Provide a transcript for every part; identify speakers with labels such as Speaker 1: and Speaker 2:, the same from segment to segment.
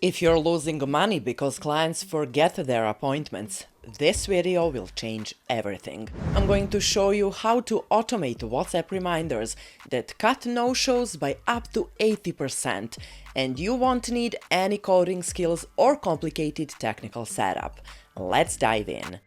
Speaker 1: If you're losing money because clients forget their appointments, this video will change everything. I'm going to show you how to automate WhatsApp reminders that cut no-shows by up to 80%, and you won't need any coding skills or complicated technical setup. Let's dive in.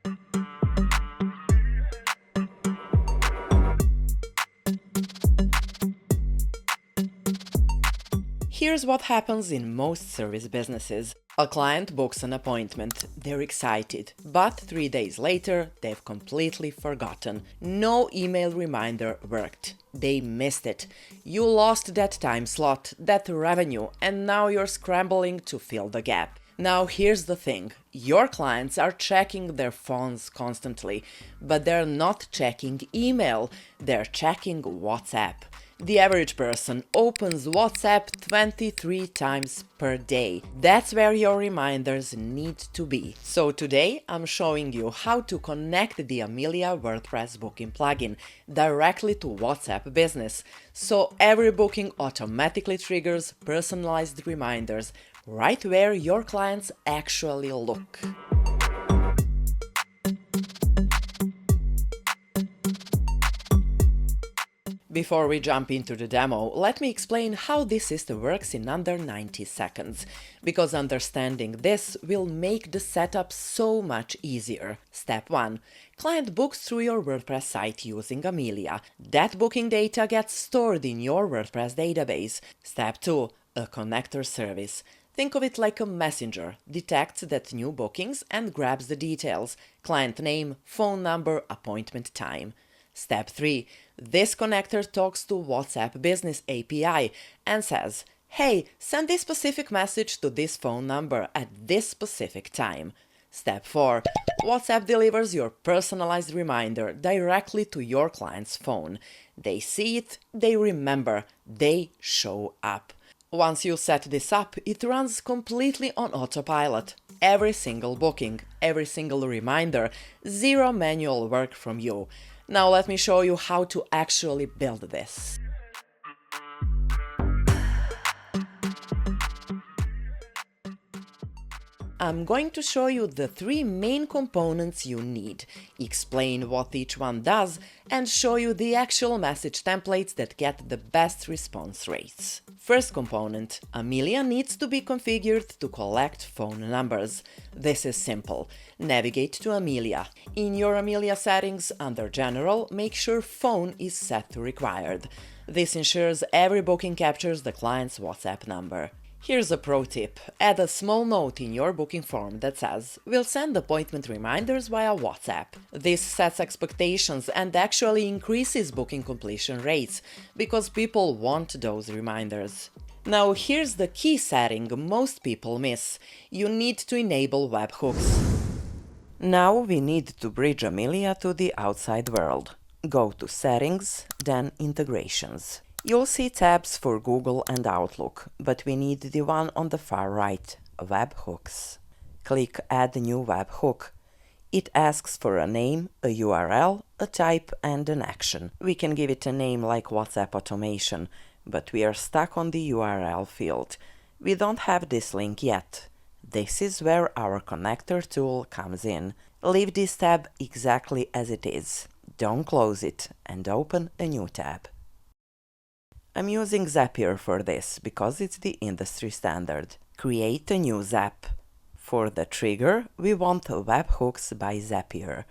Speaker 1: Here's what happens in most service businesses. A client books an appointment, they're excited, but 3 days later, they've completely forgotten. No email reminder worked. They missed it. You lost that time slot, that revenue, and now you're scrambling to fill the gap. Now here's the thing, your clients are checking their phones constantly, but they're not checking email, they're checking WhatsApp. The average person opens WhatsApp 23 times per day. That's where your reminders need to be. So today I'm showing you how to connect the Amelia WordPress booking plugin directly to WhatsApp Business, so every booking automatically triggers personalized reminders right where your clients actually look. Before we jump into the demo, let me explain how this system works in under 90 seconds, because understanding this will make the setup so much easier. Step 1. Client books through your WordPress site using Amelia. That booking data gets stored in your WordPress database. Step 2. A connector service. Think of it like a messenger, detects that new bookings and grabs the details: client name, phone number, appointment time. Step 3. This connector talks to WhatsApp Business API and says, "Hey, send this specific message to this phone number at this specific time." Step 4. WhatsApp delivers your personalized reminder directly to your client's phone. They see it, they remember, they show up. Once you set this up, it runs completely on autopilot. Every single booking, every single reminder, zero manual work from you. Now let me show you how to actually build this. I'm going to show you the 3 main components you need, explain what each one does, and show you the actual message templates that get the best response rates. First component, Amelia needs to be configured to collect phone numbers. This is simple. Navigate to Amelia. In your Amelia settings, under General, make sure Phone is set to Required. This ensures every booking captures the client's WhatsApp number. Here's a pro tip. Add a small note in your booking form that says, "We'll send appointment reminders via WhatsApp." This sets expectations and actually increases booking completion rates, because people want those reminders. Now here's the key setting most people miss. You need to enable webhooks. Now we need to bridge Amelia to the outside world. Go to Settings, then Integrations. You'll see tabs for Google and Outlook, but we need the one on the far right, Webhooks. Click Add New Webhook. It asks for a name, a URL, a type, and an action. We can give it a name like WhatsApp Automation, but we are stuck on the URL field. We don't have this link yet. This is where our connector tool comes in. Leave this tab exactly as it is. Don't close it, and open a new tab. I'm using Zapier for this because it's the industry standard. Create a new Zap. For the trigger, we want Webhooks by Zapier.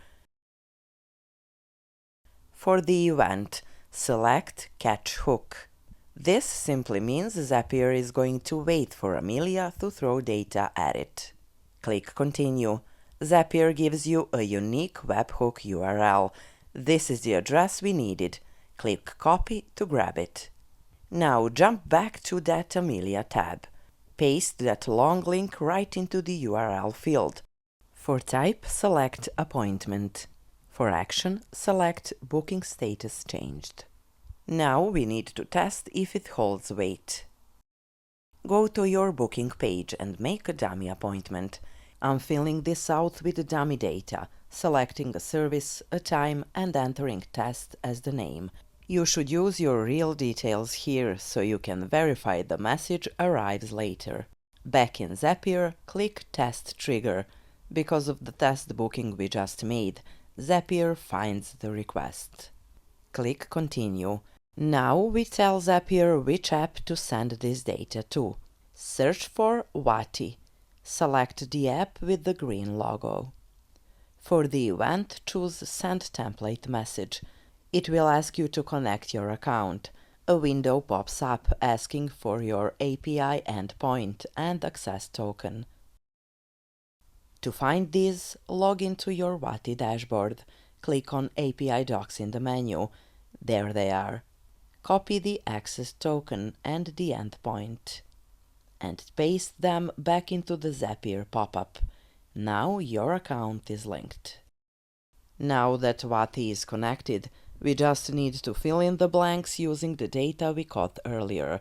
Speaker 1: For the event, select Catch Hook. This simply means Zapier is going to wait for Amelia to throw data at it. Click Continue. Zapier gives you a unique webhook URL. This is the address we needed. Click Copy to grab it. Now jump back to that Amelia tab. Paste that long link right into the URL field. For type, select Appointment. For action, select Booking Status Changed. Now we need to test if it holds weight. Go to your booking page and make a dummy appointment. I'm filling this out with dummy data, selecting a service, a time, and entering test as the name. You should use your real details here so you can verify the message arrives later. Back in Zapier, click Test Trigger. Because of the test booking we just made, Zapier finds the request. Click Continue. Now we tell Zapier which app to send this data to. Search for Wati. Select the app with the green logo. For the event, choose Send Template Message. It will ask you to connect your account. A window pops up asking for your API endpoint and access token. To find these, log into your Wati dashboard. Click on API docs in the menu. There they are. Copy the access token and the endpoint and paste them back into the Zapier pop-up. Now your account is linked. Now that Wati is connected, we just need to fill in the blanks using the data we caught earlier.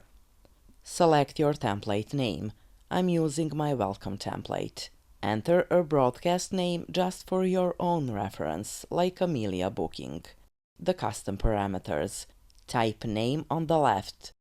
Speaker 1: Select your template name. I'm using my welcome template. Enter a broadcast name just for your own reference, like Amelia booking. The custom parameters. Type name on the left.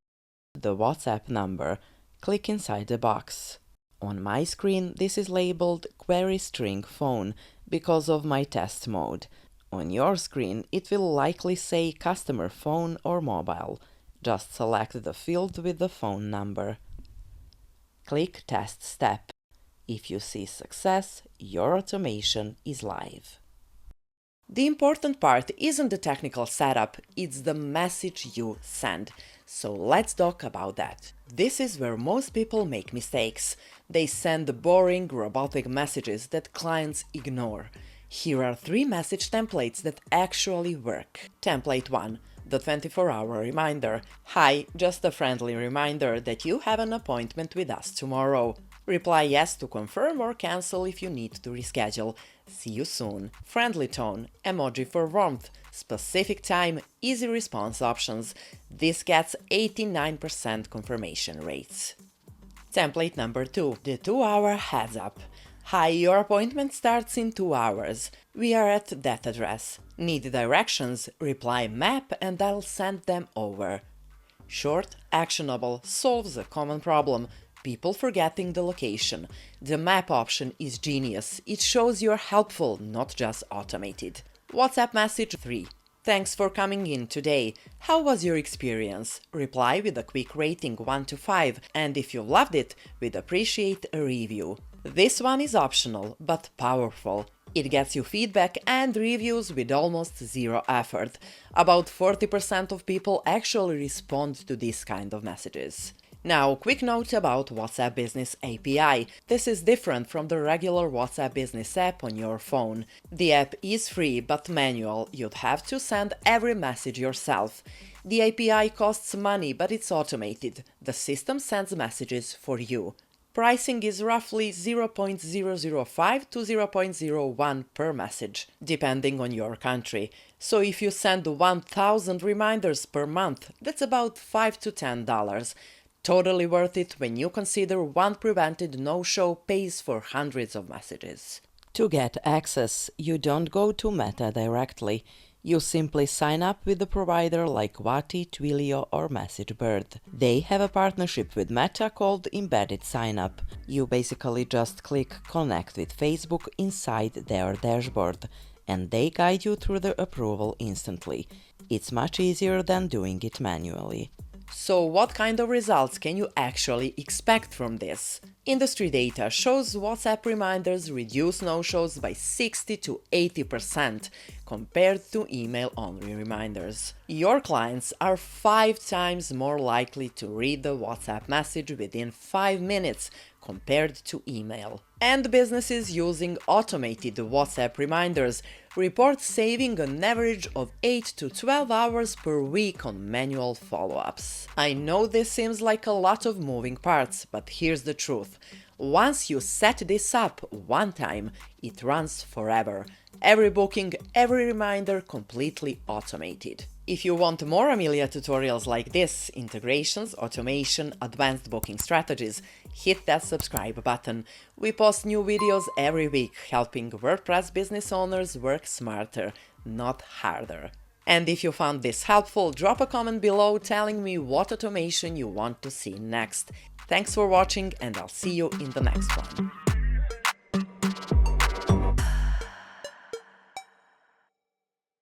Speaker 1: The WhatsApp number. Click inside the box. On my screen, this is labeled Query String Phone because of my test mode. On your screen, it will likely say customer phone or mobile. Just select the field with the phone number. Click Test Step. If you see success, your automation is live. The important part isn't the technical setup, it's the message you send. So let's talk about that. This is where most people make mistakes. They send boring, robotic messages that clients ignore. Here are 3 message templates that actually work. Template 1. The 24-hour reminder. Hi, just a friendly reminder that you have an appointment with us tomorrow. Reply yes to confirm or cancel if you need to reschedule. See you soon. Friendly tone, emoji for warmth, specific time, easy response options. This gets 89% confirmation rates. Template number 2, the 2-hour heads up. Hi, your appointment starts in 2 hours. We are at that address. Need directions? Reply map and I'll send them over. Short, actionable, solves a common problem. People forgetting the location. The map option is genius. It shows you're helpful, not just automated. WhatsApp message 3. Thanks for coming in today. How was your experience? Reply with a quick rating 1 to 5, and if you loved it, we'd appreciate a review. This one is optional, but powerful. It gets you feedback and reviews with almost zero effort. About 40% of people actually respond to this kind of messages. Now, quick note about WhatsApp Business API. This is different from the regular WhatsApp Business app on your phone. The app is free but manual. You'd have to send every message yourself. The API costs money, but it's automated. The system sends messages for you. Pricing is roughly 0.005 to 0.01 per message, depending on your country. So if you send 1,000 reminders per month, that's about $5 to $10. Totally worth it when you consider one prevented no-show pays for hundreds of messages. To get access, you don't go to Meta directly. You simply sign up with a provider like Wati, Twilio or MessageBird. They have a partnership with Meta called Embedded Signup. You basically just click Connect with Facebook inside their dashboard, and they guide you through the approval instantly. It's much easier than doing it manually. So what kind of results can you actually expect from this? Industry data shows WhatsApp reminders reduce no-shows by 60 to 80% compared to email-only reminders. Your clients are 5 times more likely to read the WhatsApp message within 5 minutes compared to email. And businesses using automated WhatsApp reminders report saving an average of 8 to 12 hours per week on manual follow-ups. I know this seems like a lot of moving parts, but here's the truth. Once you set this up one time, it runs forever. Every booking, every reminder completely automated. If you want more Amelia tutorials like this, integrations, automation, advanced booking strategies, hit that subscribe button. We post new videos every week helping WordPress business owners work smarter, not harder. And if you found this helpful, drop a comment below telling me what automation you want to see next. Thanks for watching, and I'll see you in the next one.